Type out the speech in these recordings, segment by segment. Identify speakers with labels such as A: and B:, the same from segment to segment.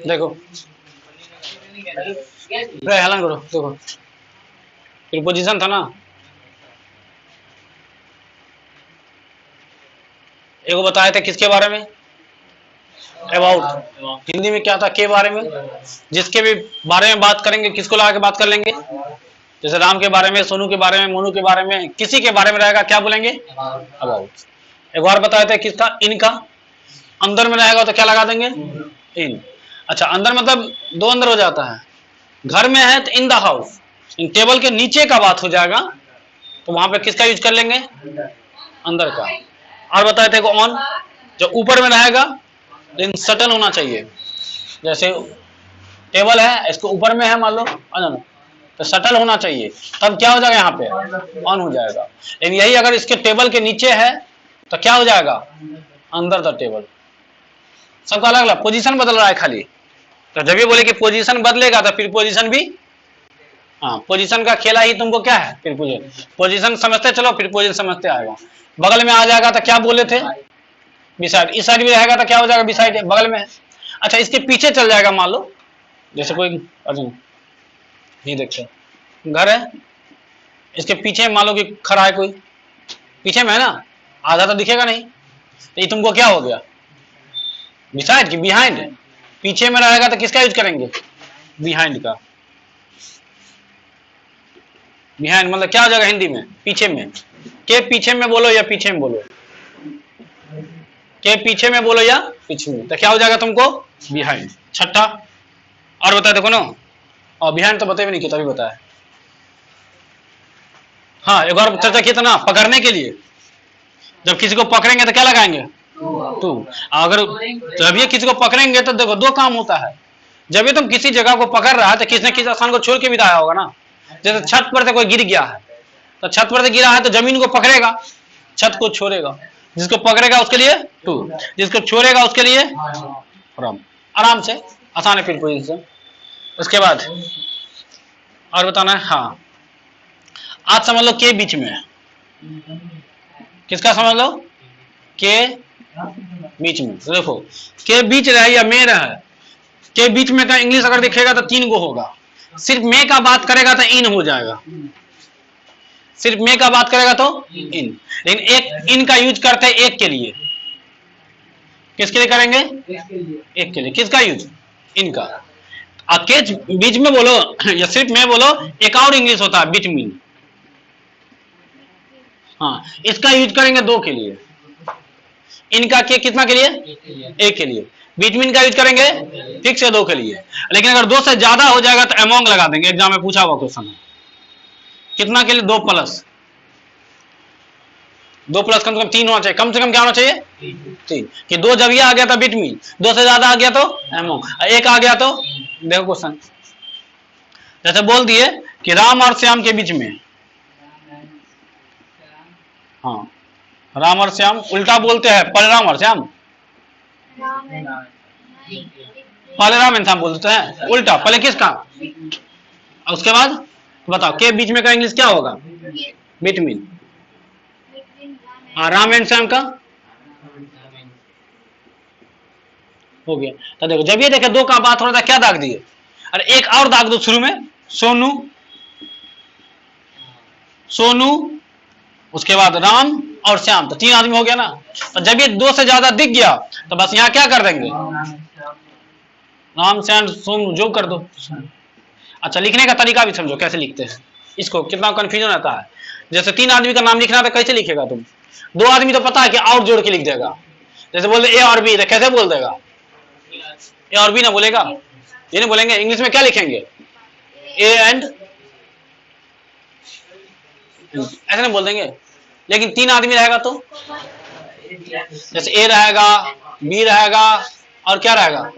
A: देखो हेलन करो, देखो प्रीपोजिशन था ना, एगो बताए थे किसके बारे में, अबाउट। हिंदी में क्या था, के बारे में। जिसके भी बारे में बात करेंगे किसको लगा के बात कर लेंगे, जैसे राम के बारे में, सोनू के बारे में, मोनू के बारे में, किसी के बारे में रहेगा क्या बोलेंगे, अबाउट। एक बार बताए थे किसका, इनका। अंदर में रहेगा तो क्या लगा देंगे, इन। अच्छा, अंदर मतलब दो अंदर हो जाता है, घर में है तो इन द हाउस, इन टेबल के नीचे का बात हो जाएगा तो वहां पे किसका यूज कर लेंगे, अंदर का। और बताए थे ऑन, जो ऊपर में रहेगा लेकिन सटल होना चाहिए, जैसे टेबल है इसको ऊपर में है मान लो, तो सटल होना चाहिए, तब क्या हो जाएगा यहाँ पे, ऑन हो जाएगा। लेकिन यही अगर इसके टेबल के नीचे है तो क्या हो जाएगा, अंदर द टेबल। सबका अलग अलग पोजीशन बदल रहा है खाली, तो जब ये बोले कि पोजीशन बदलेगा तो फिर पोजीशन भी, हाँ, पोजीशन का खेला ही तुमको क्या है, फिर पोजीशन समझते चलो, फिर पोजीशन समझते आएगा। बगल में आ जाएगा तो क्या बोले थे, बिसाइड। इस साइड में रहेगा तो क्या हो जाएगा, बिसाइड, बगल में है। अच्छा, इसके पीछे चल जाएगा मान लो, जैसे कोई ये देखते घर है, इसके पीछे मान लो कि खड़ा है कोई, पीछे में है ना, आधा तो दिखेगा नहीं, तो ये तुमको क्या हो गया, बिसाइड की बिहाइंड। पीछे में रहेगा तो किसका यूज करेंगे, बिहाइंड का। बिहाइंड मतलब क्या हो जाएगा हिंदी में, पीछे में। के पीछे में बोलो या पीछे में बोलो, के पीछे में बोलो या पीछे में, तो क्या हो जाएगा तुमको, बिहाइंड। छठा और बता देखो ना, और बिहाइंड तो बताए भी नहीं किया, तभी बताया। हाँ, एक और चर्चा की था ना, पकड़ने के लिए, जब किसी को पकड़ेंगे तो क्या लगाएंगे, टू। अगर जब ये किसी को पकड़ेंगे तो देखो दो काम होता है, जब ये तुम किसी जगह को पकड़ रहा है तो किसी न किसी स्थान को छोड़ के भी आया होगा ना। जैसे छत पर से कोई गिर गया है, तो छत पर से गिरा है तो जमीन को पकड़ेगा, छत को छोड़ेगा। जिसको पकड़ेगा उसके लिए टू, जिसको छोड़ेगा उसके लिए फ्रॉम। आराम से, आसान है फिर पोजीशन। उसके बाद और बताना है, हाँ, आज समझ लो के बीच में है, किसका समझ लो, के बीच में। तो देखो के बीच रहे या में रहे, के बीच में का इंग्लिश अगर दिखेगा तो 3 गो होगा, सिर्फ में का बात करेगा तो इन हो जाएगा, सिर्फ में का बात करेगा तो इन। लेकिन एक इन का यूज करते हैं एक के लिए, किसके लिए करेंगे, एक के लिए। किसका यूज, इनका। के बीच में बोलो या सिर्फ में बोलो, एक और इंग्लिश होता है बिटवीन, हाँ, इसका यूज करेंगे 2 के लिए। इनका के कितना के लिए, एक के लिए। बिटवीन का यूज करेंगे फिक्स है 2 के लिए। लेकिन अगर 2 से ज्यादा हो जाएगा तो अमोंग लगा देंगे, एग्जाम में पूछा हुआ क्वेश्चन है। कितना के लिए, 2 प्लस, 2 प्लस कम से कम 3 होना चाहिए, कम से कम क्या होना चाहिए, 3। कि 2 जब ये आ गया था बिटवीन, 2 से ज्यादा आ गया तो अमोंग, 1 आ गया तो, देखो क्वेश्चन जैसे बोल दिए कि राम और श्याम के बीच में, हाँ, राम और श्याम उल्टा बोलते हैं, पहले राम और श्याम, पहले राम एंड श्याम बोलते हैं, उल्टा पहले किसका, उसके बाद बताओ के बीच में का इंग्लिश क्या होगा, बिटवीन। राम एंड श्याम का हो गया। तो देखो जब ये देखे 2 का बात हो रहा था क्या दाग दिए, अरे एक और दाग दो शुरू में, सोनू, सोनू, उसके बाद राम और श्याम, तो 3 आदमी हो गया ना। तो जब ये 2 से ज्यादा दिख गया तो बस यहाँ क्या कर देंगे, राम श्याम सोनू जो कर दो। अच्छा, लिखने का तरीका भी समझो कैसे लिखते हैं, इसको कितना कंफ्यूजन आता है। जैसे 3 आदमी का नाम लिखना था, कैसे लिखेगा तुम, 2 आदमी तो पता है कि और जोड़ के लिख देगा, जैसे बोल दे ए और बी, तो कैसे बोल देगा, ए और बी ना बोलेगा, ये नहीं बोलेंगे। इंग्लिश में क्या लिखेंगे, ए एंड, ऐसे नहीं बोल देंगे। लेकिन 3 आदमी रहेगा तो जैसे ए रहेगा, बी रहेगा और क्या रहेगा,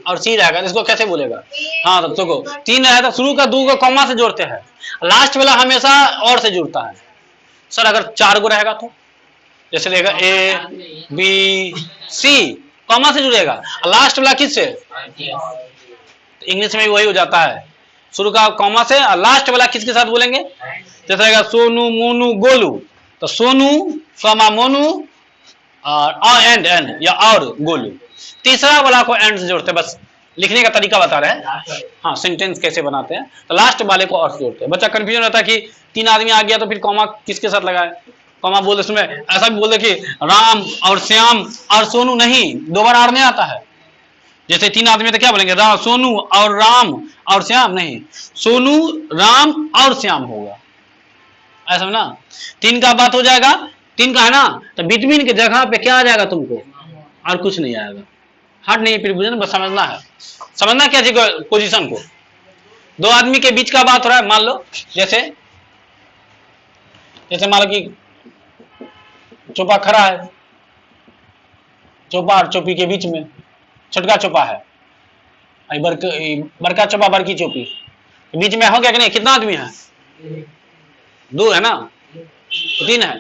A: और सी रहेगा, इसको कैसे बोलेगा। हाँ, तो देखो 3 है तो शुरू का 2 को कॉमा से जोड़ते हैं, लास्ट वाला हमेशा और से जुड़ता है। सर अगर 4 गो रहेगा तो जैसे रहेगा ए बी सी, कॉमा से जुड़ेगा, लास्ट वाला किससे, इंग्लिश में भी वही हो जाता है, शुरू का कॉमा से और लास्ट वाला किसके साथ बोलेंगे। जैसे रहेगा सोनू मोनू गोलू, तो सोनू कॉमा मोनू और एंड या और गोलू, तीसरा वाला को एंड से जोड़ते हैं, बस लिखने का तरीका बता रहे हैं, हाँ सेंटेंस कैसे बनाते हैं। तो लास्ट वाले को और से जोड़ते हैं। बच्चा कंफ्यूजन होता है कि 3 आदमी आ गया तो फिर कॉमा किसके साथ लगाए, कॉमा बोल दे उसमें ऐसा भी बोल दे कि राम और श्याम और सोनू, नहीं, 2 बार आर नहीं आता है। जैसे 3 आदमी तो क्या बोलेंगे, राम सोनू और राम और श्याम, नहीं, सोनू राम और श्याम होगा, ऐसा ना। 3 का बात हो जाएगा, 3 का है ना, तो बिटवीन की जगह पे क्या आ जाएगा तुमको, और कुछ नहीं आएगा, हार्ड नहीं प्रीपोजिशन, बस समझना है, समझना क्या चाहिए पोजीशन को। 2 आदमी के बीच का बात हो रहा है, मान लो जैसे मान लो कि चोपा खड़ा है, चोपा और चोपी के बीच में छोटका चोपा है, बड़का चोपा बड़की चोपी बीच में हो गया कि नहीं, कितना आदमी है, 2 है ना, 3 है,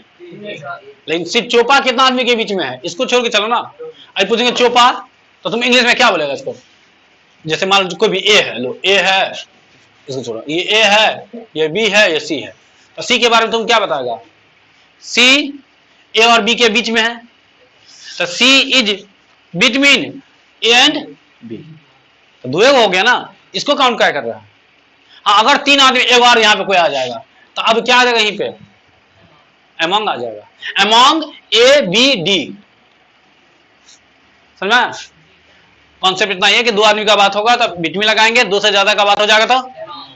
A: लेकिन सिर्फ चोपा कितना आदमी के बीच में है, इसको छोड़ के चलो ना। अब पूछेंगे चोपा तो तुम इंग्लिश में क्या बोलेगा इसको, जैसे मान लो कोई भी ए है, लो ए है, इसको छोड़ो, ये ए है, ये बी है, ये सी है, तो सी के बारे में तुम क्या बताएगा, सी ए और बी के बीच में है, तो c is between a and b, तो 2 हो गया ना, इसको काउंट क्या कर रहा है। हाँ, अगर 3 आदमी एक बार यहाँ पे कोई आ जाएगा तो अब क्या आ जाएगा, यहीं पे अमंग आ जाएगा, अमंग ए बी डी, समझा। कॉन्सेप्ट इतना ही है कि 2 आदमी का बात होगा तो बिटवीन लगाएंगे, 2 से ज्यादा का बात हो जाएगा तो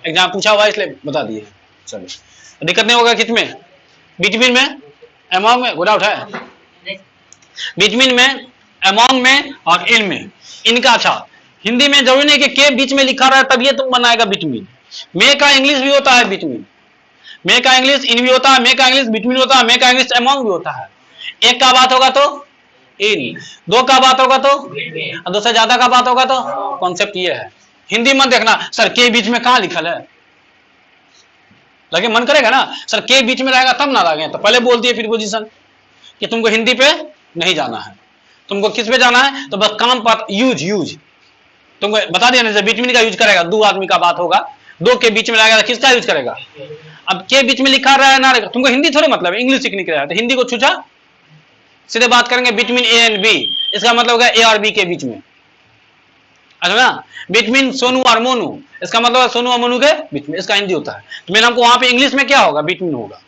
A: एग्जाम पूछा हुआ इसलिए बता दिए, चलिए दिक्कत नहीं होगा किसमें, बिटवीन में, अमंग में, गुड आउट है, बिटवीन में, अमंग में और इन में, इनका। अच्छा, हिंदी में जरूरी नहीं कि के बीच में लिखा रहा है तब ये तुम बनाएगा बिटवीन, मे का इंग्लिश भी होता है बिटवीन, मे का इंग्लिश इन भी होता है, मे का इंग्लिश बिटवीन होता है, मे का इंग्लिश अमंग भी होता है। 1 का बात होगा तो इन, 2 का बात होगा तो, 2 से ज्यादा का बात होगा तो, कॉन्सेप्ट ये है। हिंदी मत देखना सर के बीच में कहां लिखल है, लगे मन करेगा ना सर के बीच में रहेगा तब ना लगे, तो पहले बोल दिए प्रीपोजिशन कि तुमको हिंदी पे नहीं जाना है, तुमको किस पे जाना है, तो बस काम पर यूज तुमको बता दिया ना, बिटवीन का यूज करेगा, 2 आदमी का बात होगा, 2 के बीच में रहेगा, किसका यूज करेगा, अब के बीच में लिखा रहा है ना, तुमको हिंदी थोड़े मतलब इंग्लिश सीखने के लिए, तो हिंदी को छूचा, सीधे बात करेंगे बिटवीन ए एंड बी, इसका मतलब होगा ए और बी के बीच में, अच्छा ना। बिटवीन सोनू और मोनू, इसका मतलब है सोनू और मोनू के बीच में, इसका हिंदी होता है। तो मैंने हमको वहां पे इंग्लिश में क्या होगा, बिटवीन होगा।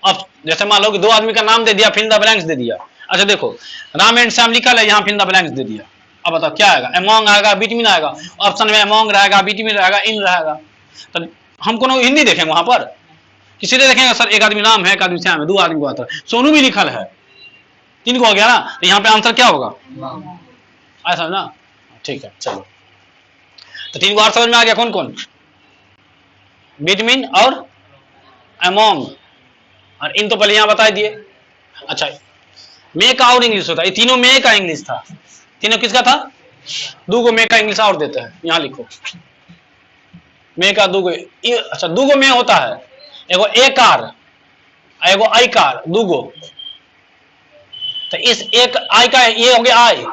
A: अब जैसे मान लो कि 2 आदमी का नाम दे दिया, फिर द ब्लैंक्स दे दिया, अच्छा देखो राम एंड श्याम लिखा है, यहाँ फिर द ब्लैंक्स दे दिया, अब बताओ क्या आएगा, अमंग आएगा, बिटवीन आएगा, ऑप्शन में अमंग रहेगा, बिटवीन रहेगा, इन रहेगा, तो हम कोनो हिंदी देखेंगे वहां पर, किसी ने देखेंगे सर एक आदमी नाम है, एक आदमी श्याम है, 2 आदमी को आता है, सोनू भी लिखल है, 3 को हो गया ना, तो यहाँ पे आंसर क्या होगा, ऐसा ना, ठीक है चलो। तो 3 को और समझ में आ गया, कौन कौन, बिटवीन और अमंग और इन, तो पहले यहाँ बता दिए। अच्छा, मे का और इंग्लिश होता है, ये तीनों मे का इंग्लिश था, तीनों किसका था, 2 को मे का इंग्लिश और देते हैं, यहाँ लिखो मे का 2 को, अच्छा 2 को मे होता है, एगो ए कार एगो आई कार, 2 को, तो इस एक आई का ये हो गया आई,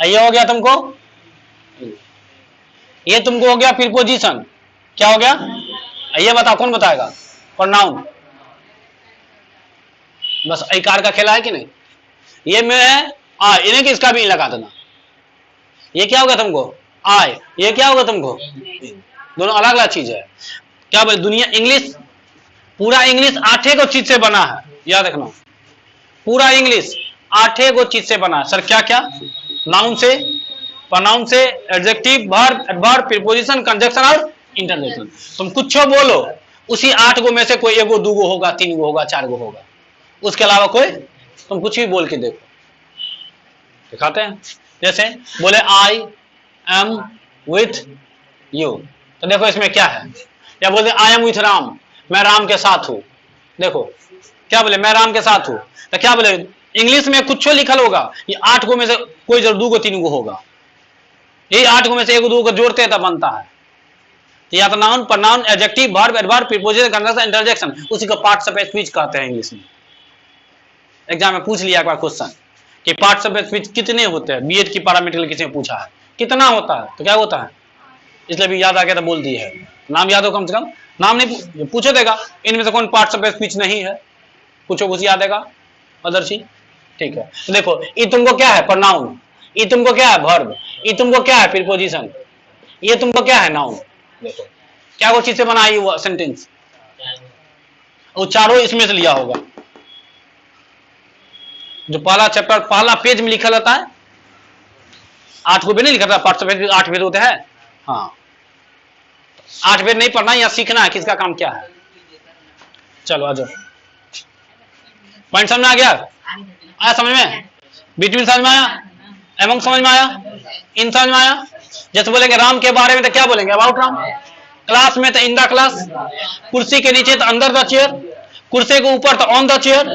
A: ये हो गया तुमको, ये तुमको हो गया प्रीपोजिशन, क्या हो गया, ये बताओ कौन बताएगा, प्रोनाउन, बस आई कार का खेला है कि नहीं, ये में है आ, इन्हें कि इसका भी लगा देना, ये क्या होगा तुमको आई, ये क्या होगा तुमको, दोनों अलग अलग चीज है। क्या बोले दुनिया इंग्लिश, पूरा इंग्लिश 8 को चीज से बना है, याद रखना, पूरा इंग्लिश 8 को चीज से बना है सर, क्या क्या, नाउन से, प्रोनाउन से, adjective, verb, adverb, preposition, conjunction और इंटरजेक्शन। तुम कुछ बोलो उसी 8 को में से कोई 1 2 होगा, 3 होगा, 4 होगा, उसके अलावा कोई, तुम कुछ भी बोल के देखो, दिखाते हैं। जैसे बोले आई एम विथ यू, तो देखो इसमें क्या है, या बोलते आई एम विथ राम, मैं राम के साथ हूं, देखो क्या बोले, मैं राम के साथ हूं, तो क्या बोले इंग्लिश में कुछ लिखल होगा, ये 8 को में से कोई जरूर 2 3 होगा, यही 8 को में से 1 2 को जोड़ते हैं तब बनता है, या तो noun, pronoun, adjective, verb, adverb, preposition, conjunction, interjection, उसी को पार्ट्स ऑफ स्पीच कहते हैं इंग्लिश में। एग्जाम में पूछ लिया एक बार क्वेश्चन कि पार्ट्स ऑफ स्पीच कितने होते हैं, बीएड की पैरामेट्रिकल किसी ने पूछा है कितना होता है, तो क्या होता है, इसलिए भी याद आ गया तो बोल दी है, नाम याद हो कम से कम, नाम नहीं पूछे देगा, इनमें से कौन पार्ट्स ऑफ स्पीच नहीं है, पूछो कुछ याद देगा अदर चीज, ठीक है। तो देखो ये तुमको क्या है, प्रोनाउन, ये तुमको क्या है वर्ब, ये तुमको क्या है प्रीपोजिशन, ये तुमको क्या है नाउन। देखो क्या वो चीज से बना है वो सेंटेंस, वो चारों इसमें से लिया होगा। जो पहला चैप्टर पहला पेज में लिखा रहता है, 8 को भी नहीं लिखा था, 8 भेद होते हैं। हाँ 8 भेद नहीं पढ़ना, यहाँ सीखना है किसका काम क्या है। चलो आ जाओ, पॉइंट समझ में आ गया, आया समझ में, बिटवीन समझ में आया, एमंग समझ में आया, इन समझ में आया। जैसे बोलेंगे राम के बारे में तो क्या बोलेंगे, अबाउट राम। क्लास में तो इन द क्लास, कुर्सी के नीचे तो अंडर द चेयर, कुर्सी के ऊपर तो ऑन द चेयर,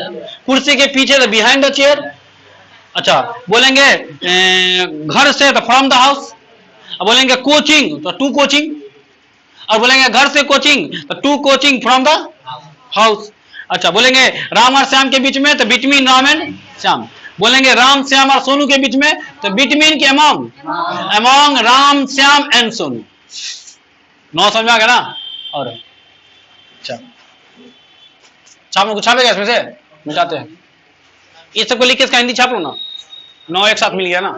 A: कुर्सी के पीछे तो बिहाइंड द चेयर। अच्छा बोलेंगे घर से तो फ्रॉम द हाउस, बोलेंगे कोचिंग तो टू कोचिंग, और बोलेंगे घर से कोचिंग तो to coaching from the house. अच्छा बोलेंगे राम और श्याम के बीच में तो बिटवीन राम एंड श्याम, बोलेंगे राम श्याम और सोनू के बीच में तो बिटवीन के among, among Ram Shyam and Sonu. 9 समझ में आ गया ना। और अच्छा छाप को छापेगा इसमें से मिटाते हैं, ये सबको लिख के इसका हिंदी छाप लो ना, 9 एक साथ मिल गया ना।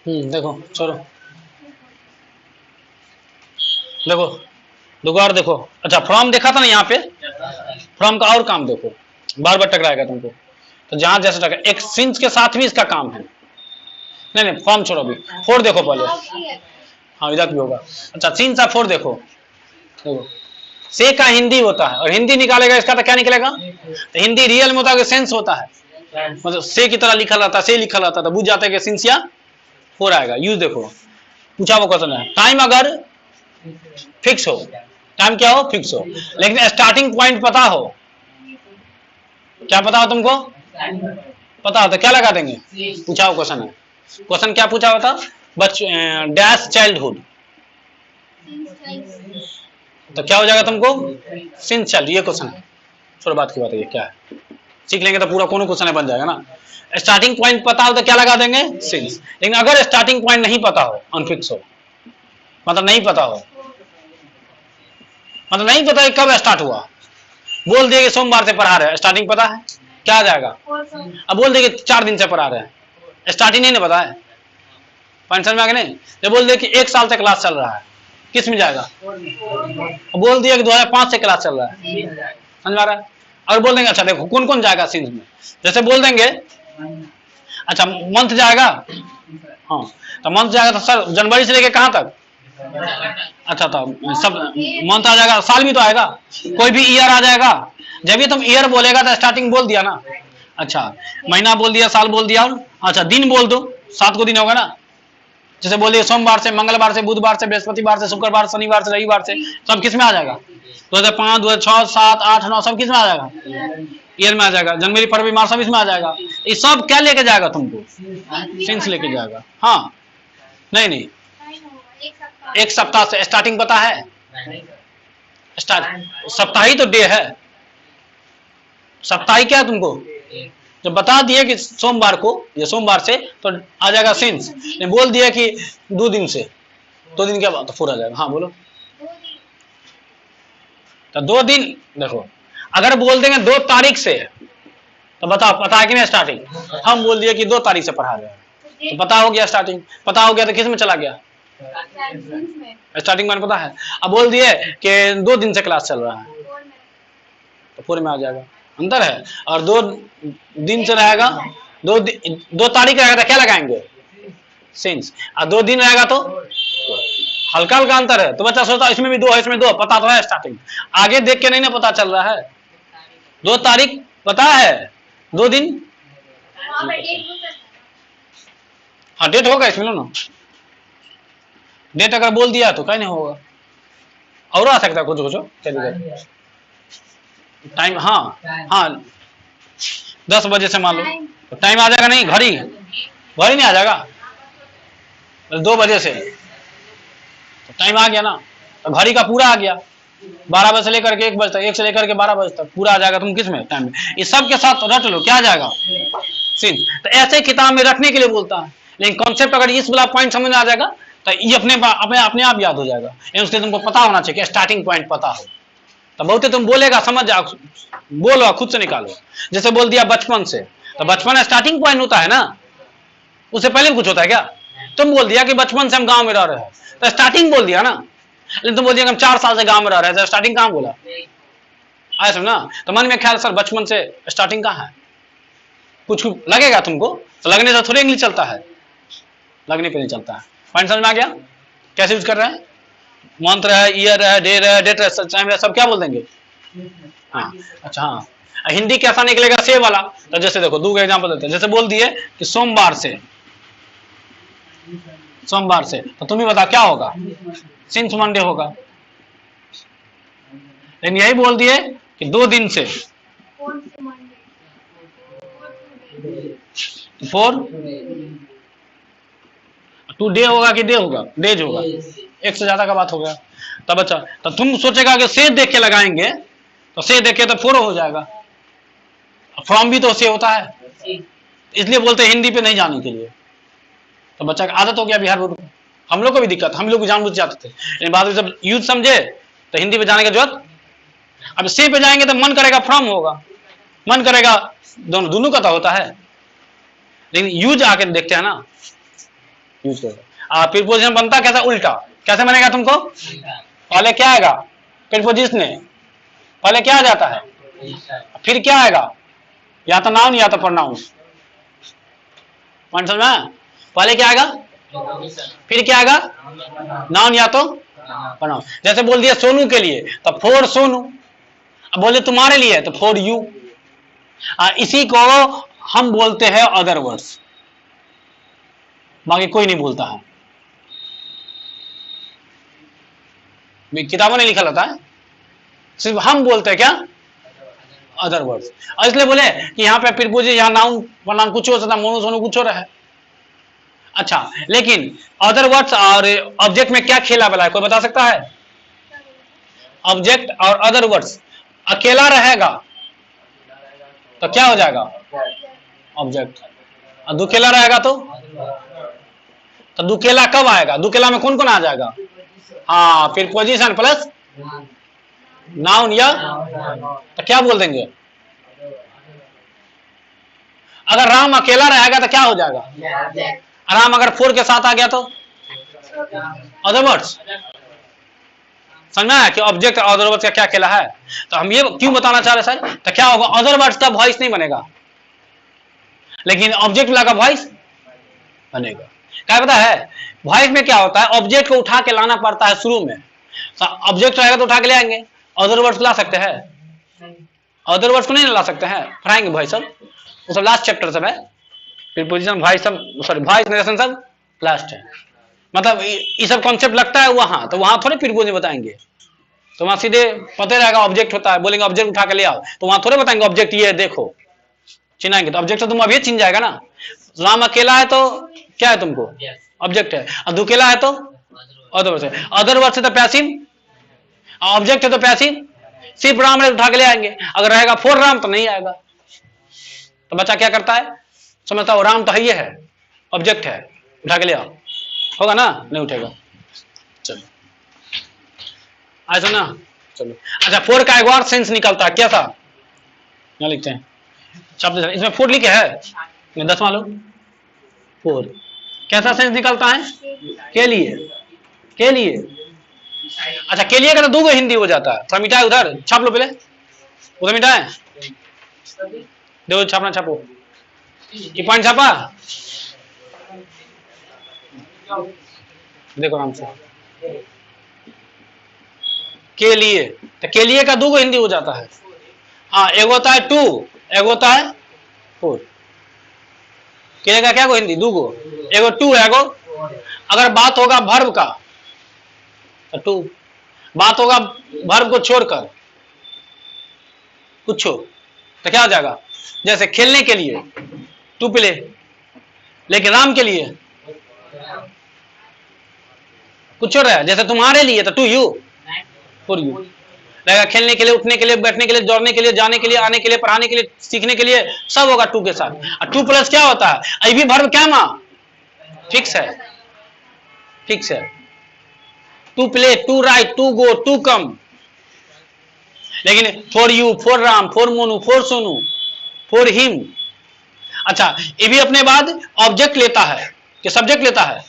A: देखो छोड़ो, देखो देखो और देखो। अच्छा फ्रॉम देखा था ना यहाँ पे, फ्रॉम का और काम देखो, बार बार टकराएगा तुमको। तो जहां जैसे टकरा, एक सिंस के साथ भी इसका काम है। नहीं फॉर्म छोड़ो, अभी 4 देखो पहले। हाँ इधर भी होगा। अच्छा सिंस आप 4 देखो, देखो से का हिंदी होता है, और हिंदी निकालेगा इसका तो क्या निकलेगा, तो हिंदी रियल में होता है सेंस होता है, मतलब से की तरह लिखा रहता है, से लिखा रहता है, तो बुझ जाते हैं कि सिंस या 4 आएगा। यूज देखो पूछा वो क्वेश्चन है, टाइम अगर फिक्स हो, टाइम क्या हो फिक्स हो, लेकिन स्टार्टिंग पॉइंट पता हो, क्या पता हो तुमको, पता हो तो क्या लगा देंगे, पूछा हो क्वेश्चन है। क्वेश्चन क्या पूछा हुआ था, डैश चाइल्डहुड, तो क्या हो जाएगा तुमको, सिंस चाइल्ड, ये क्वेश्चन है। छोड़ो बात की बात है, ये क्या है सीख लेंगे तो पूरा कोनो क्वेश्चन बन जाएगा ना। स्टार्टिंग पॉइंट पता हो तो क्या लगा देंगे, सिंस। लेकिन अगर स्टार्टिंग पॉइंट नहीं पता हो, अनफिक्स हो, मतलब नहीं पता हो, मतलब नहीं पता है कब स्टार्ट हुआ, बोल दिए कि सोमवार से पढ़ा रहे हैं, स्टार्टिंग पता है क्या आ जाएगा, अब बोल दिए कि 4 दिन से पढ़ा रहे हैं, स्टार्टिंग नहीं ना पता है, पॉइंट समझ में आ गया नहीं। जब बोल दिए कि 1 साल से क्लास चल रहा है, किस में जाएगा, बोल दिया कि 2005 से क्लास चल रहा है, समझ में आ रहा है। और बोल देंगे अच्छा देखो कौन कौन जाएगा सिंस में, जैसे बोल देंगे अच्छा मंथ जाएगा, हाँ तो मंथ जाएगा तो सर जनवरी से लेके कहाँ तक, अच्छा तो सब मंथ आ जाएगा, साल भी तो आएगा, कोई भी ईयर आ जाएगा। जब भी तुम ईयर बोलेगा तो स्टार्टिंग बोल दिया ना, अच्छा महीना बोल दिया, साल बोल दिया, और अच्छा दिन बोल दो, 7 को दिन होगा ना, जैसे बोल दिए सोमवार से, मंगलवार से, बुधवार से, बृहस्पतिवार से, शुक्रवार, शनिवार से, रविवार से, सब किस में आ जाएगा, 2005, 2006, 7, 8, 9 सब किस में आ जाएगा, ईयर में आ जाएगा। जनवरी फरवरी मार्च सब इसमें आ जाएगा। ये सब क्या लेके जाएगा तुमको, सिंस लेके जाएगा। हाँ नहीं एक सप्ताह से स्टार्टिंग पता है, सप्ताह ही तो डे है, सप्ताह ही क्या है तुमको, जब बता दिए कि सोमवार को या सोमवार से तो आ जाएगा सिंस, बोल दिया कि 2 दिन से, 2 दिन के बाद तो 4 आ जाएगा। हाँ बोलो, तो 2 दिन देखो, अगर बोल देंगे 2 तारीख से तो बताओ पता है कि नहीं स्टार्टिंग, हम बोल दिए कि 2 तारीख से पढ़ा रहे हैं, तो पता हो गया स्टार्टिंग, पता हो गया तो किस में चला गया, स्टार्टिंग में पता है। अब बोल दिए कि 2 दिन से क्लास चल रहा है तो 4 में आ जाएगा, अंतर है। और 2 दिन से रहेगा, 2 तारीख रहेगा तो क्या लगाएंगे, सिंस, और 2 दिन रहेगा तो हल्का हल्का अंतर है। तो बच्चा सोचता इसमें भी 2 है, इसमें 2, पता तो है स्टार्टिंग, आगे देख के नहीं ना पता चल रहा है, 2 तारीख पता है, 2 दिन, हाँ डेट होगा इसमें ना, डेट अगर बोल दिया तो कहीं नहीं होगा, और आ सकता है कुछ कुछ टाइम, हाँ हाँ 10 बजे से मान लो तो टाइम आ जाएगा, नहीं घड़ी नहीं आ जाएगा, 2 बजे से तो टाइम आ गया ना, तो घड़ी का पूरा आ गया, 12 बजे से लेकर के 1 बजे तक, 1 से लेकर के 12 बजे तक पूरा आ जाएगा। तुम किस में टाइम में, ये सब के साथ रट लो, क्या आ जाएगा सिंस। तो ऐसे किताब में रखने के लिए बोलता है, लेकिन कॉन्सेप्ट अगर इस वाला पॉइंट समझ में आ जाएगा तो ये अपने आप याद हो जाएगा। उसके तुमको पता होना चाहिए कि स्टार्टिंग पॉइंट पता हो, तो बहुत तुम बोलेगा समझ जाओ, बोलो खुद से निकालो। जैसे बोल दिया बचपन से, तो बचपन स्टार्टिंग पॉइंट होता है ना, उससे पहले भी कुछ होता है क्या? तुम बोल दिया कि बचपन से हम गांव में रह रहे हैं, तो स्टार्टिंग बोल दिया ना। लेकिन तुम बोल दिया कि हम 4 साल से गांव में रह रहे हैं, तो स्टार्टिंग कहां बोला? आया समझ ना? तो मन में ख्याल सर बचपन से स्टार्टिंग कहां है? कुछ लगेगा तुमको, तो लगने से थोड़ी इंग्लिश चलता है, लगने पे नहीं चलता है। पॉइंट समझ में आ गया? कैसे यूज कर रहे हैं? मंत्र है, ईयर है, डेट है, डेट है, टाइम है, सब क्या बोल देंगे? हाँ, अच्छा हाँ। हिंदी कैसा निकलेगा से वाला? तो जैसे देखो दो एग्जांपल देते हैं। जैसे बोल दिए कि सोमवार से, सोमवार से, तो तुम ही बता क्या होगा? सिंस मंडे होगा। लेकिन यही बोल दिए कि 2 दिन से, 4 2 डे होगा कि डे होगा? डेज होगा। एक से ज्यादा का बात हो गया। तब अच्छा, तो तुम सोचेगा कि से देख के लगाएंगे, तो से देखे तो 4 हो जाएगा। फ्रॉम भी तो से होता है, इसलिए बोलते हैं हिंदी पे नहीं जाने के लिए। तो बच्चा का आदत हो गया बिहार बोर्ड को। हम लोग को भी दिक्कत, हम लोग जानबूझ जाते थे, लेकिन बाद में जब यूज समझे तो हिंदी पे जाने की जरूरत। अब से पे जाएंगे तो मन करेगा फ्रॉम होगा, मन करेगा दोनों का तो होता है, लेकिन यूज आके देखते हैं ना, यूज करेगा। प्रीपोजिशन बनता कैसा? उल्टा। कैसे बनेगा तुमको? पहले क्या आएगा? प्रीपोजिशन में पहले क्या आ जाता है? फिर क्या आएगा? या तो नाउन या तो प्रोनाउन। पॉइंट समझ में? पहले क्या आएगा, फिर क्या आएगा? नाउन या तो प्रोनाउन। जैसे बोल दिया सोनू के लिए तो फॉर सोनू, अब बोले तुम्हारे लिए तो फॉर यू। इसी को हम बोलते हैं अदर वर्ड्स, बाकी कोई नहीं बोलता है। किताबों ने लिखा रहता है, सिर्फ हम बोलते हैं क्या? Other words. और इसलिए बोले कि यहाँ पे प्रीपोजिशन, यहाँ नाउन प्रोनाउन कुछ हो सकता है, मोनो सोनो कुछ हो रहा है। अच्छा, लेकिन अदर वर्ड्स और ऑब्जेक्ट में क्या खेला बला है, कोई बता सकता है? ऑब्जेक्ट और अदर वर्ड्स अकेला रहेगा तो क्या हो जाएगा? ऑब्जेक्ट। और दुकेला रहेगा तो दुकेला कब आएगा? दुकेला में कौन कौन आ जाएगा? हाँ, फिर पोजीशन प्लस नाउन या तो क्या बोल देंगे? अगर राम अकेला रहेगा तो क्या हो जाएगा? राम अगर 4 के साथ आ गया तो अदर वर्ड्स। समझना है कि ऑब्जेक्ट और अदर वर्ड्स का क्या खेला है। तो हम ये क्यों बताना चाह रहे सर, तो क्या होगा? अदर वर्ड्स का वॉइस नहीं बनेगा, लेकिन ऑब्जेक्ट वाला का वॉइस बनेगा। क्या पता है वॉइस में क्या होता है? ऑब्जेक्ट को उठा के लाना पड़ता है शुरू में। ऑब्जेक्ट रहेगा तो उठा के ले आएंगे, अदर वर्ड्स ला सकते हैं? अदर वर्ड्स को नहीं ला सकते हैं, पढ़ाएंगे भाई सब, वो सब लास्ट चैप्टर सब है। प्रीपोजिशन भाई सब, सॉरी वॉइस नरेशन सब लास्ट है। मतलब ये सब कॉन्सेप्ट लगता है वहां, तो वहां थोड़े प्रीपोजिशन बताएंगे, तो वहां सीधे पता रहेगा ऑब्जेक्ट होता है, बोलेंगे ऑब्जेक्ट उठा के ले आओ, तो वहां थोड़े बताएंगे ऑब्जेक्ट ये देखो, चिन्हाएंगे। तो ऑब्जेक्ट तो तुम अभी चिन्ह जाएगा ना। राम अकेला है तो क्या है तुमको? ऑब्जेक्ट है। और दुकेला है तो अदर वर्ड है। अदर वर्ड से तो पैसिव, ऑब्जेक्ट है तो पैसिव। सिर्फ राम है उठा के ले आएंगे, अगर रहेगा फॉर राम तो नहीं आएगा। तो बच्चा क्या करता है? समझता है राम तो है, ये है ऑब्जेक्ट है, उठा के ले आओ, होगा ना? नहीं उठेगा। चलो ऐसा ना, चलो। अच्छा, फोर का एक और सेंस निकलता है, कैसा? यहाँ लिखते हैं शब्द, इसमें फोर लिखे है, 10वां लो। फोर कैसा सेंस निकलता है? के लिए, के लिए। अच्छा, के लिए का तो 2 हिंदी हो जाता है। थोड़ा मिटाए, उधर छाप लो, पहले उधर मिटाए, देखो छापना, छापो। ये पॉइंट छापा, देखो आराम से। के लिए, तो के लिए का 2 हिंदी हो जाता है। हाँ, एक होता है 2, एक होता है 4। के लिए का क्या को हिंदी? 2 गो, एगो 2 है, एगो। अगर बात होगा वर्ब का तो 2, बात होगा वर्ब को छोड़कर कुछ हो तो क्या हो जाएगा? जैसे खेलने के लिए 2 प्ले, लेकिन राम के लिए कुछ हो रहा है। जैसे तुम्हारे लिए तो 2 यू, 4 यू रहेगा। खेलने के लिए, उठने के लिए, बैठने के लिए, दौड़ने के लिए, जाने के लिए, आने के लिए, पढ़ाने के लिए, सीखने के लिए, सब होगा 2 के साथ। और 2 प्लस क्या होता है? अभी भी वर्ब क्या मां? फिक्स है, फिक्स है। 2 प्ले, 2 राइट, 2 गो, 2 कम। लेकिन for you, for Ram, for Monu, for Sonu, for him, अच्छा, ये भी अपने बाद ऑब्जेक्ट लेता है कि सब्जेक्ट लेता है?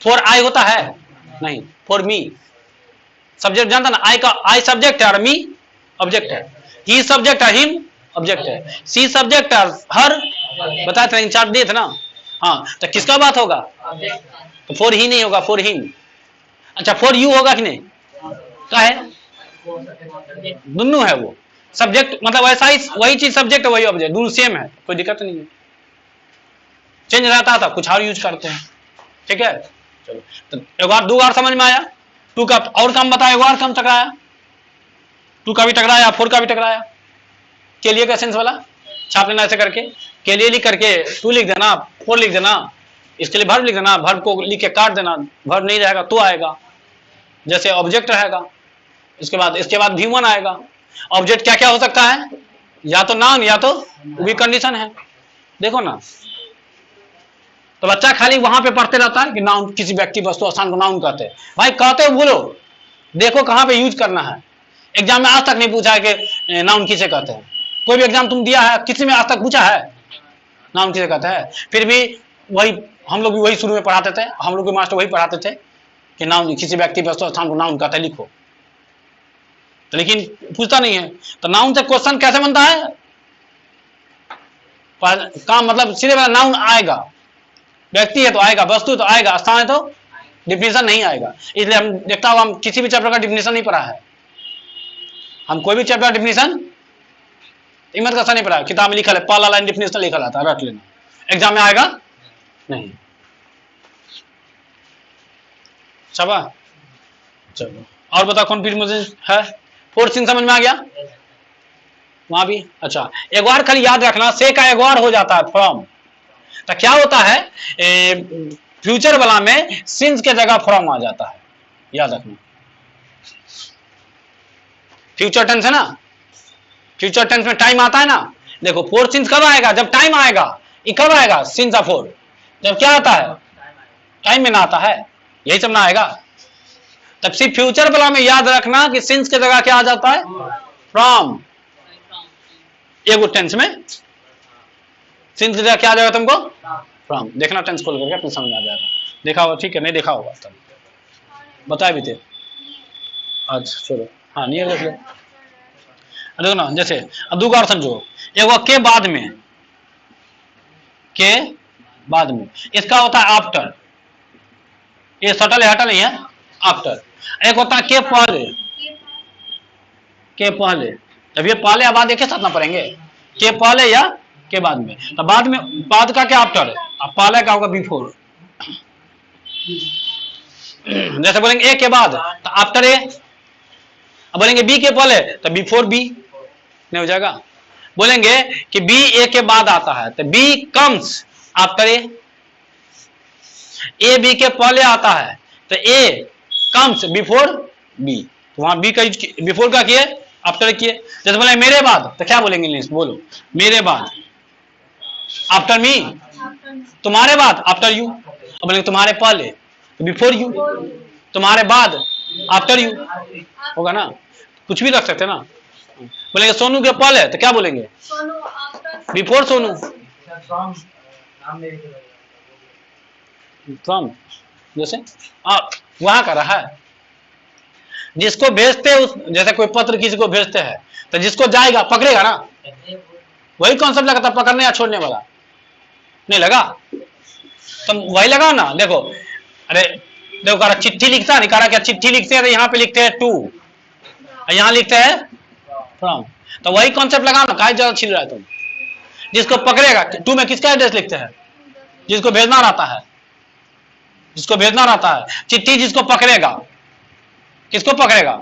A: फॉर आई होता है नहीं, फॉर मी सब्जेक्ट जानता ना, आई का आई सब्जेक्ट है और मी ऑब्जेक्ट है, ही सब्जेक्ट है, हिम ऑब्जेक्ट है, सी सब्जेक्ट है, हर बताए थे, इंचार्ज दिए थे ना। हाँ, तो किसका बात होगा? तो फॉर ही नहीं होगा, फॉर हिम। अच्छा, फॉर यू होगा कि नहीं? क्या है? दोनों है वो सब्जेक्ट, मतलब ऐसा ही वही चीज सब्जेक्ट है वही ऑब्जेक्ट, दोनों सेम है, कोई दिक्कत नहीं है। चेंज रहता था, कुछ और यूज करते हैं, ठीक है। चलो, तो एक बार दो बार समझ में आया। टू का और काम बताया, एक बार काम टकराया, टू का भी टकराया, फोर का भी टकराया। के लिए का सेंस वाला छाप लेना ऐसे करके, के लिए लिख करके टू लिख देना, फोर लिख देना, इसके लिए वर्ब लिख देना, वर्ब को लिख के काट देना, वर्ब नहीं रहेगा तो आएगा, जैसे ऑब्जेक्ट रहेगा। इसके बाद भी वन आएगा। ऑब्जेक्ट क्या क्या हो सकता है? या तो नाउन या तो भी कंडीशन है, देखो ना। तो बच्चा खाली वहां पे पढ़ते रहता है कि नाउन किसी व्यक्ति वस्तु स्थान को नाउन कहते हैं। भाई कहते हो बोलो, देखो कहां पे यूज करना है। एग्जाम में आज तक नहीं पूछा है कि नाउन किसे कहते हैं। कोई भी एग्जाम तुम दिया है, किसी में आज तक पूछा है नाउन किसे कहते हैं? फिर भी वही हम लोग भी वही शुरू में पढ़ाते थे, हम लोग के मास्टर वही पढ़ाते थे कि नाउन किसी व्यक्ति वस्तु स्थान को नाउन कहते हैं, लिखो। तो लेकिन पूछता नहीं है। तो नाउन से क्वेश्चन कैसे बनता है? काम मतलब सीधे वाला नाउन आएगा, व्यक्ति है तो आएगा, वस्तु तो आएगा, स्थान है तो डिफिनेशन नहीं आएगा। इसलिए हम देखता हुआ हम किसी भी चैप्टर का डिफिनेशन नहीं पढ़ा है। हम कोई भी चैप्टर डिफिनेशन हिम्मत का नहीं पढ़ा है। किताब में लिखा है, पहला लाइन डिफिनेशन लिखा रहता है, रट लेना, एग्जाम में आएगा नहीं। चबा चलो, और बताओ कौन मुझे है? फोर्थ सीन समझ में आ गया? वहां भी अच्छा, एक बार खाली याद रखना, से का एक बार हो जाता है फ्रॉम। तो क्या होता है, फ्यूचर वाला में सिंस के जगह फ्रॉम आ जाता है, याद रखना। फ्यूचर टेंस है ना, फ्यूचर टेंस में टाइम आता है ना। देखो फोर सिंस कब आएगा? जब टाइम आएगा। ये कब आएगा? सिंस ऑफ फोर जब क्या आता है? टाइम में ना आता है, यही सब ना आएगा। तब सिर्फ फ्यूचर वाला में याद रखना कि सिंस के जगह क्या आ जाता है? फ्रॉम। एगो टेंस में सिंस की जगह क्या आ जाएगा तुमको? फ्रॉम। देखना टेंस खोल करके अपने समझ में आ जाएगा। देखा होगा? ठीक है, नहीं देखा होगा तब बताए भी थे। अच्छा चलो, हाँ नियर देख लो। देखो ना, जैसे अब दो बार समझो, एगो के बाद में, के बाद में इसका होता है आफ्टर। ये सटल है, हटल नहीं है, आफ्टर। एक होता है के पहले, के पहले। अब ये पहले या बाद एक साथ ना पढ़ेंगे, के पहले या के बाद में। तो बाद में, बाद का क्या? आफ्टर है। अब पहले का होगा बिफोर। जैसे बोलेंगे ए के बाद तो आफ्टर ए, अब बोलेंगे बी के पहले तो बिफोर बी, नहीं हो जाएगा। बोलेंगे कि बी ए के बाद आता है तो B comes after A B के पहले आता है तो ए कम्स बिफोर बी। तो वहां बी का बिफोर का किए, आफ्टर किए। जैसे बोले मेरे बाद तो क्या बोलेंगे इंग्लिश? बोलो मेरे बाद, आफ्टर मी। तुम्हारे बाद आफ्टर यू। अब बोलेंगे तुम्हारे पहले तो बिफोर यू, तुम्हारे बाद आफ्टर यू होगा ना, कुछ भी रख सकते ना। बोलेंगे सोनू के पहले तो क्या बोलेंगे? बिफोर सोनू। फ्रॉम, जैसे वहां का रहा है। जिसको भेजते हैं उस, जैसे कोई पत्र किसी को भेजते हैं तो जिसको जाएगा पकड़ेगा ना, वही कॉन्सेप्ट लगा था, पकड़ने या छोड़ने वाला नहीं लगा। तो वही लगाओ ना। देखो, अरे देखो कह रहा चिट्ठी लिखता नहीं, कह रहा क्या चिट्ठी लिखते हैं तो यहाँ पे लिखते हैं टू, यहाँ लिखते हैं फ्रॉम। तो वही कॉन्सेप्ट लगाओ ना, काहे ज्यादा छिल रहा है तुम? जिसको पकड़ेगा, टू में किसका एड्रेस लिखते हैं? जिसको भेजना रहता है, जिसको भेजना रहता है। चिट्ठी जिसको पकड़ेगा, किसको पकड़ेगा?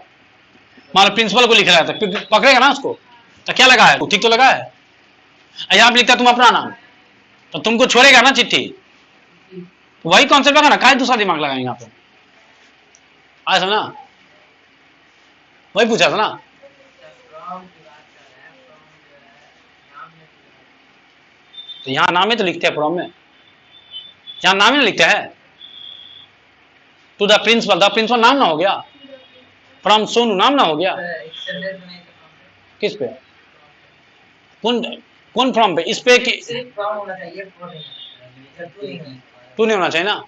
A: मान लो प्रिंसिपल को लिख रहा है तो पकड़ेगा ना उसको। तो क्या लगा है? ठीक तो लगा है। यहाँ पे लिखता तुम अपना नाम तो तुमको छोड़ेगा ना चिट्ठी। वही कॉन्सेप्ट लगा ना, काहे दूसरा दिमाग लगाएंगे यहाँ पे? आया समझना? वही पूछा था ना। तो यहाँ नाम ही तो लिखते हैं फ्रॉम में, यहाँ नाम ही ना लिखते हैं। टू द प्रिंसिपल नाम ना हो गया, फ्रॉम सोनू नाम ना हो गया। किस पे? कौन कौन फ्रॉम पे? इस पे कि टू नहीं होना चाहिए ना।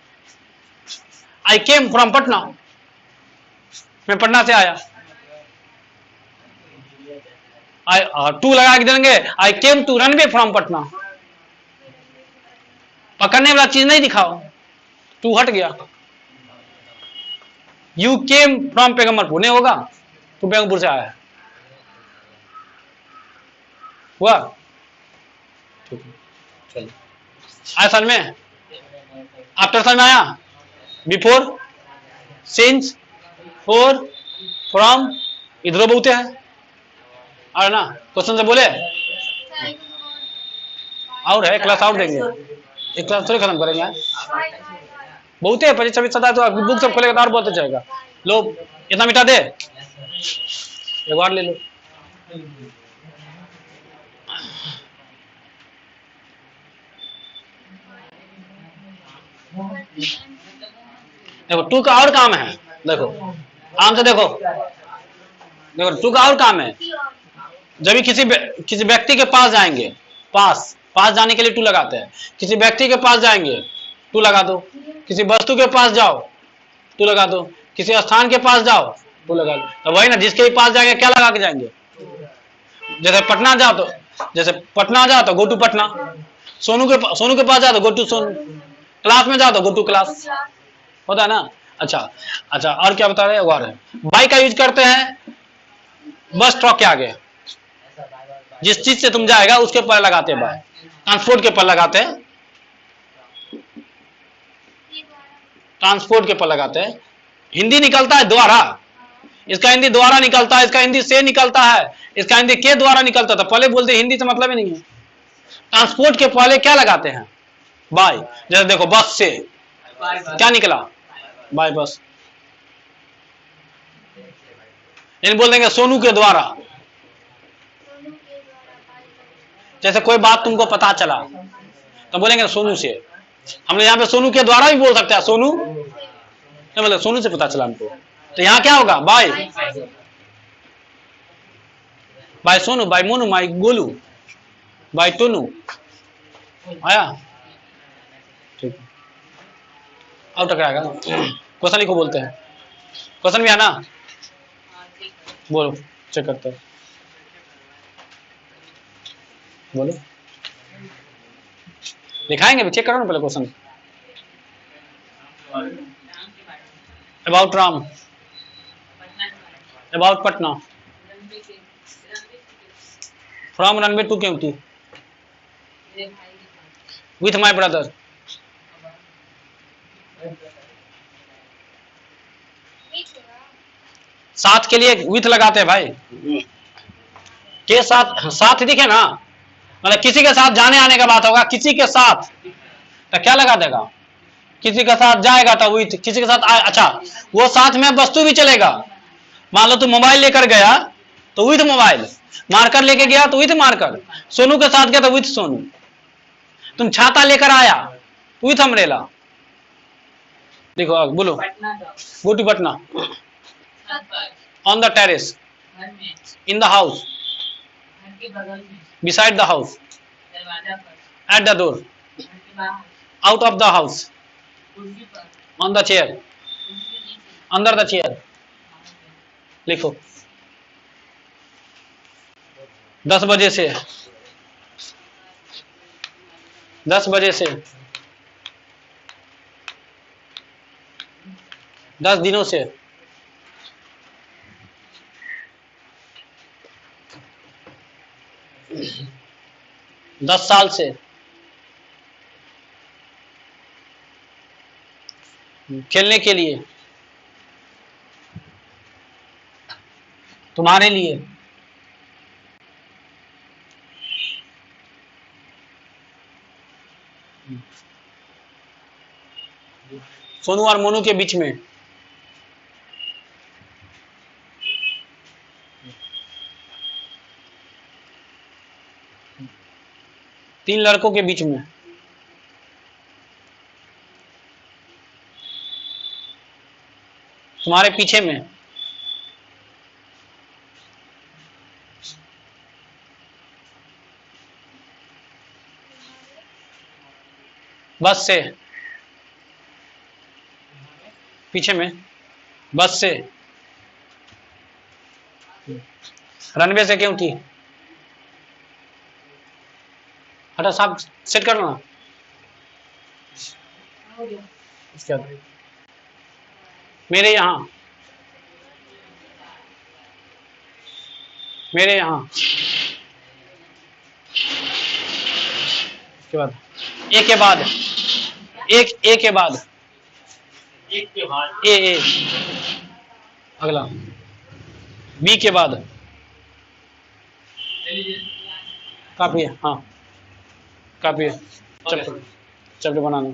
A: आई केम फ्रॉम पटना, मैं पटना से आया। टू लगा के देंगे, I came to runaway from Patna. पकड़ने वाला चीज नहीं दिखाओ, टू हट गया। यू केम फ्रॉम पैगम्बरपुर नहीं होगा, तू पैगम्बरपुर से आया है, हुआ? ठीक है, चलिए। आया समझ में? आफ्टर समझ में आया? बिफोर, सिंस, फोर, फ्रॉम, इधरों बोलते हैं और ना क्वेश्चन से बोले। और है क्लास, और देंगे, एक क्लास थोड़ी खत्म करेंगे। बहुत है 25-27 तो बुक सब खोलेगा तो और बहुत जाएगा। लो इतना मिटा दे, एक बार ले लो। देखो टू का और काम है, देखो आराम से देखो, देखो टू का और काम है। जब भी किसी व्यक्ति के पास जाएंगे, पास जाने के लिए टू लगाते हैं। किसी व्यक्ति के पास जाएंगे, टू लगा दो। किसी वस्तु के पास जाओ, टू लगा दो। किसी स्थान के पास जाओ, टू लगा दो। तो वही ना, जिसके पास जाएंगे क्या लगा के जाएंगे? जैसे पटना जाओ तो, गो टू पटना। सोनू के पास जाओ तो गो टू सोनू। क्लास में जाओ तो गो टू क्लास, होता है ना। अच्छा, और क्या बता रहे हैं? और है बाई का यूज करते हैं बस स्टॉप के आगे। जिस चीज से तुम जाएगा उसके पर लगाते हैं बाय, ट्रांसपोर्ट के पर लगाते हैं, ट्रांसपोर्ट के पर लगाते हैं। हिंदी निकलता है द्वारा, इसका हिंदी द्वारा निकलता है, इसका हिंदी से निकलता है, इसका हिंदी के द्वारा निकलता था। पहले बोलते हिंदी से मतलब ही नहीं है। ट्रांसपोर्ट के पहले क्या लगाते हैं? बाय। जैसे देखो बस से क्या निकला? बाय बस। इन बोल देंगे सोनू के द्वारा। जैसे कोई बात तुमको पता चला तो बोलेंगे सोनू से। हम लोग यहाँ पे सोनू के द्वारा भी बोल सकते हैं, सोनू नहीं मतलब सोनू से पता चला हमको। तो यहाँ क्या होगा? Bye, bye Sonu, bye Monu, bye Golu, bye Tonu. आया? ठीक है, अब टकराएगा ना। क्वेश्चन लिखो, बोलते हैं क्वेश्चन भी है ना, बोलो चेक करते हैं, बोलो दिखाएंगे, चेक करो ना पहले question. About Ram, about Patna, from runway to Kempty, with my brother. साथ के लिए विथ लगाते हैं भाई, के साथ, साथ दिखे ना, मतलब किसी के साथ जाने आने का बात होगा, किसी के साथ तो क्या लगा देगा? किसी के साथ जाएगा तो विथ, किसी के साथ अच्छा वो साथ में वस्तु भी चलेगा। मान लो तुम मोबाइल लेकर गया तो विथ मोबाइल, मार्कर लेके गया तो विथ मार्कर, सोनू के साथ गया तो विथ सोनू। तुम छाता लेकर आया विथ अम्ब्रेला। देखो बोलो, go to Patna, on the terrace, in the house, beside the house, at the door, out of the house, on the chair, under the chair। लिखो 10 बजे से, 10 बजे से, 10 दिनों से, 10 साल से, खेलने के लिए, तुम्हारे लिए, सोनू और मोनू के बीच में, तीन लड़कों के बीच में, तुम्हारे पीछे में, बस से, पीछे में, बस से, रनवे से क्यों की? हटा साहब, सेट कर लो ना। इसके बाद मेरे यहाँ, मेरे यहाँ, के बाद ए के बाद, एक ए के बाद,
B: एक के बाद
A: ए, अगला बी के बाद, काफी है, हाँ काफी है, चलो चलो बनाना।